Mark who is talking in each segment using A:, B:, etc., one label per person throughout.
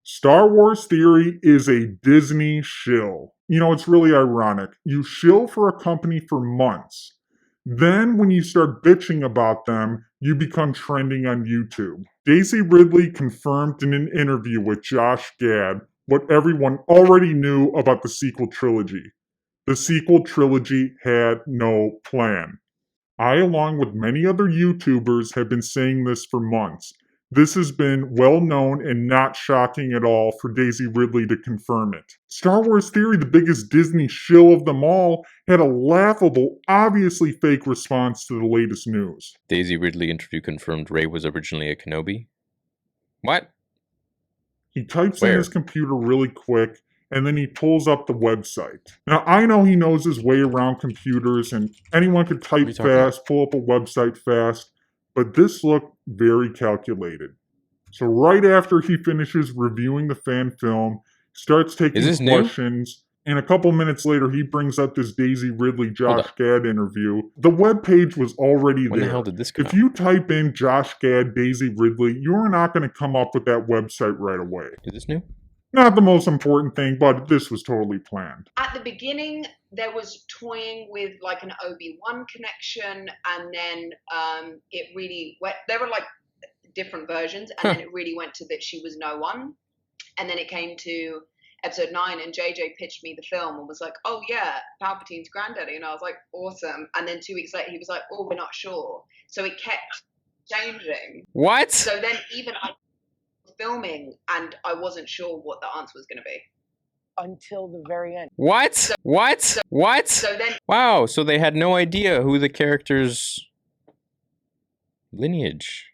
A: Star Wars Theory is a Disney shill. You know, it's really ironic. You shill for a company for months. Then, when you start bitching about them, you become trending on YouTube. Daisy Ridley confirmed in an interview with Josh Gad what everyone already knew about the sequel trilogy. The sequel trilogy had no plan. I, along with many other YouTubers, have been saying this for months. This has been well known and not shocking at all for Daisy Ridley to confirm it. Star Wars Theory, the biggest Disney shill of them all, had a laughable, obviously fake response to the latest news.
B: Daisy Ridley interview confirmed Rey was originally a Kenobi? What?
A: He types in his computer really quick, and then he pulls up the website. Now, I know he knows his way around computers, and anyone could type fast, pull up a website fast, but this looked very calculated. So right after he finishes reviewing the fan film, starts taking questions, and a couple minutes later he brings up this Daisy Ridley Josh Gad interview. The webpage was already there.
B: When the hell did this come
A: If you type in Josh Gad Daisy Ridley, you're not going to come up with that website right away.
B: Is this new?
A: Not the most important thing, but this was totally planned.
C: At the beginning, there was toying with like an Obi-Wan connection, and then it really went. There were like different versions, and then it really went to that she was no one. And then it came to episode 9, and JJ pitched me the film and was like, "Oh yeah, Palpatine's granddaddy," and I was like, "Awesome." And then 2 weeks later, he was like, "Oh, we're not sure." So it kept changing.
B: What?
C: So then even I filming, and I wasn't sure what the answer was going to be
D: until the very end.
B: What?
C: So then,
B: wow, so they had no idea who the character's lineage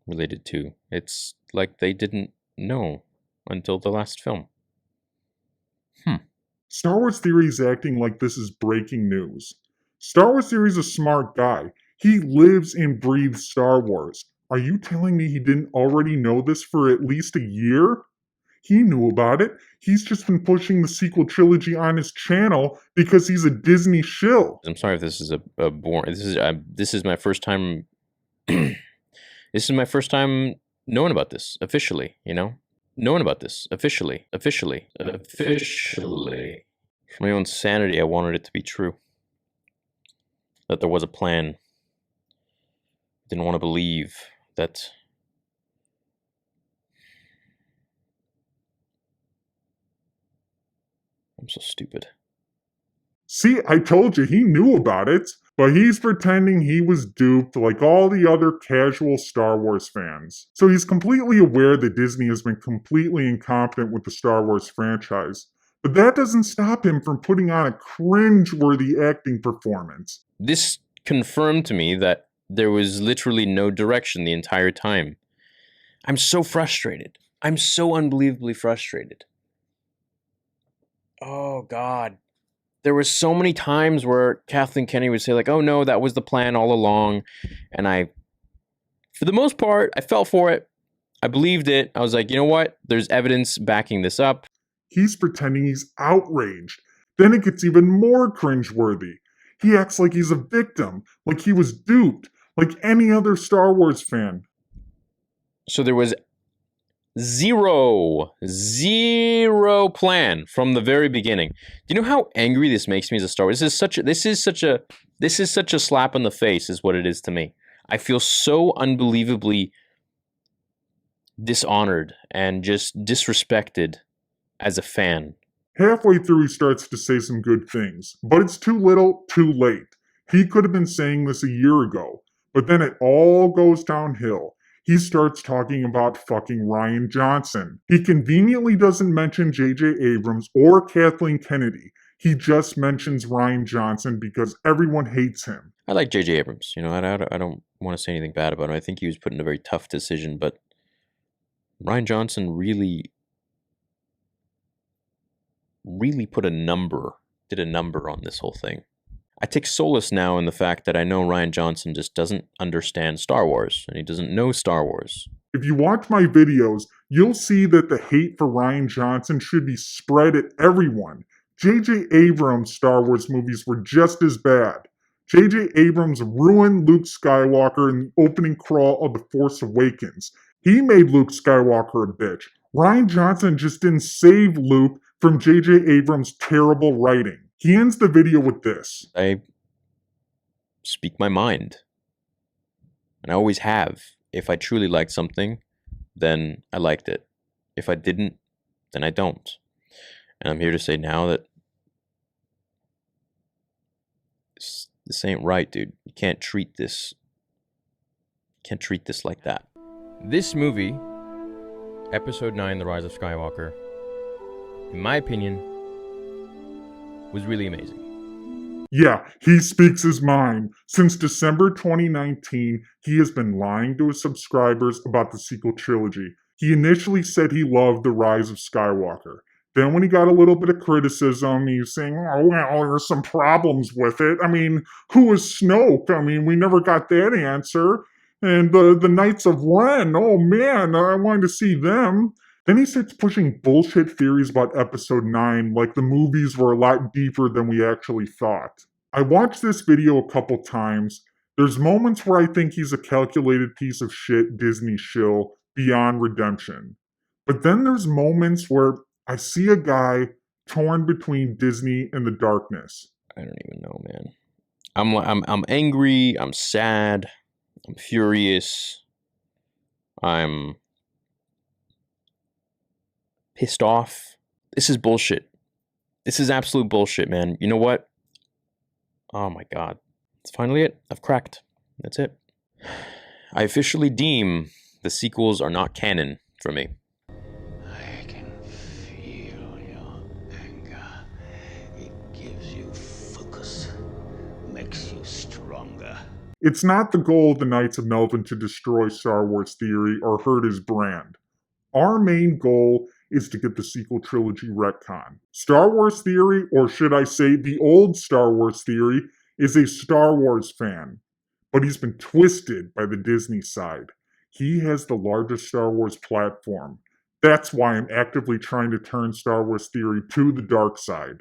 B: related to. It's like they didn't know until the last film.
A: Star Wars Theory is acting like this is breaking news. Star Wars Theory is a smart guy. He lives and breathes Star Wars. Are you telling me he didn't already know this for at least a year? He knew about it. He's just been pushing the sequel trilogy on his channel because he's a Disney shill.
B: I'm sorry if this is a boring. This is my first time. This is my first time knowing about this officially. You know, knowing about this officially. For my own sanity, I wanted it to be true. That there was a plan. Didn't want to believe that. I'm so stupid.
A: See, I told you he knew about it, but he's pretending he was duped like all the other casual Star Wars fans. So he's completely aware that Disney has been completely incompetent with the Star Wars franchise. But that doesn't stop him from putting on a cringe-worthy acting performance.
B: This confirmed to me that there was literally no direction the entire time. I'm so frustrated. I'm so unbelievably frustrated. Oh, God. There were so many times where Kathleen Kennedy would say, like, oh, no, that was the plan all along. And I, for the most part, I fell for it. I believed it. I was like, you know what? There's evidence backing this up.
A: He's pretending he's outraged. Then it gets even more cringeworthy. He acts like he's a victim, like he was duped, like any other Star Wars fan.
B: So there was zero plan from the very beginning. Do you know how angry this makes me as a Star Wars? This is such a slap in the face is what it is to me. I feel so unbelievably dishonored and just disrespected as a fan.
A: Halfway through, he starts to say some good things, but it's too little, too late. He could have been saying this a year ago, but then it all goes downhill. He starts talking about fucking Rian Johnson. He conveniently doesn't mention J.J. Abrams or Kathleen Kennedy. He just mentions Rian Johnson because everyone hates him.
B: I like J.J. Abrams. You know, I don't want to say anything bad about him. I think he was put in a very tough decision, but Rian Johnson really did a number on this whole thing. I take solace now in the fact that I know Rian Johnson just doesn't understand Star Wars, and he doesn't know Star Wars.
A: If you watch my videos, you'll see that the hate for Rian Johnson should be spread at everyone. J.J. Abrams' Star Wars movies were just as bad. J.J. Abrams ruined Luke Skywalker in the opening crawl of The Force Awakens. He made Luke Skywalker a bitch. Rian Johnson just didn't save Luke from J.J. Abrams' terrible writing. He ends the video with this.
B: I speak my mind. And I always have. If I truly liked something, then I liked it. If I didn't, then I don't. And I'm here to say now that this ain't right, dude. You can't treat this like that. This movie, Episode 9, The Rise of Skywalker, in my opinion, was really amazing.
A: Yeah, he speaks his mind. Since December 2019, he has been lying to his subscribers about the sequel trilogy. He initially said he loved The Rise of Skywalker. Then when he got a little bit of criticism, he was saying, oh, well, there's some problems with it. I mean, who was Snoke? I mean, we never got that answer. And the Knights of Ren, oh man, I wanted to see them. Then he starts pushing bullshit theories about Episode 9, like the movies were a lot deeper than we actually thought. I watched this video a couple times. There's moments where I think he's a calculated piece of shit Disney shill beyond redemption. But then there's moments where I see a guy torn between Disney and the darkness.
B: I don't even know, man. I'm angry, I'm sad, I'm furious, I'm pissed off. This is bullshit. This is absolute bullshit, man. You know what? Oh my god. It's finally it. I've cracked. That's it. I officially deem the sequels are not canon for me.
E: I can feel your anger. It gives you focus, makes you stronger.
A: It's not the goal of the Knights of Melvin to destroy Star Wars theory or hurt his brand. Our main goal is to get the sequel trilogy retconned. Star Wars theory, or should I say the old Star Wars theory, is a Star Wars fan. But he's been twisted by the Disney side. He has the largest Star Wars platform. That's why I'm actively trying to turn Star Wars theory to the dark side.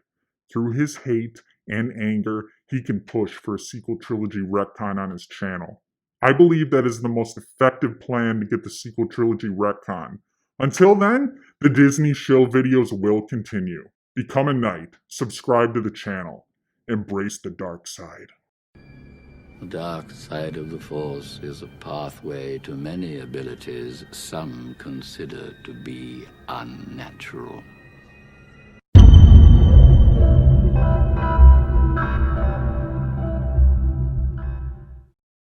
A: Through his hate and anger, he can push for a sequel trilogy retcon on his channel. I believe that is the most effective plan to get the sequel trilogy retcon. Until then, the Disney Shill videos will continue. Become a knight, subscribe to the channel, embrace the dark side.
E: The dark side of the Force is a pathway to many abilities some consider to be unnatural.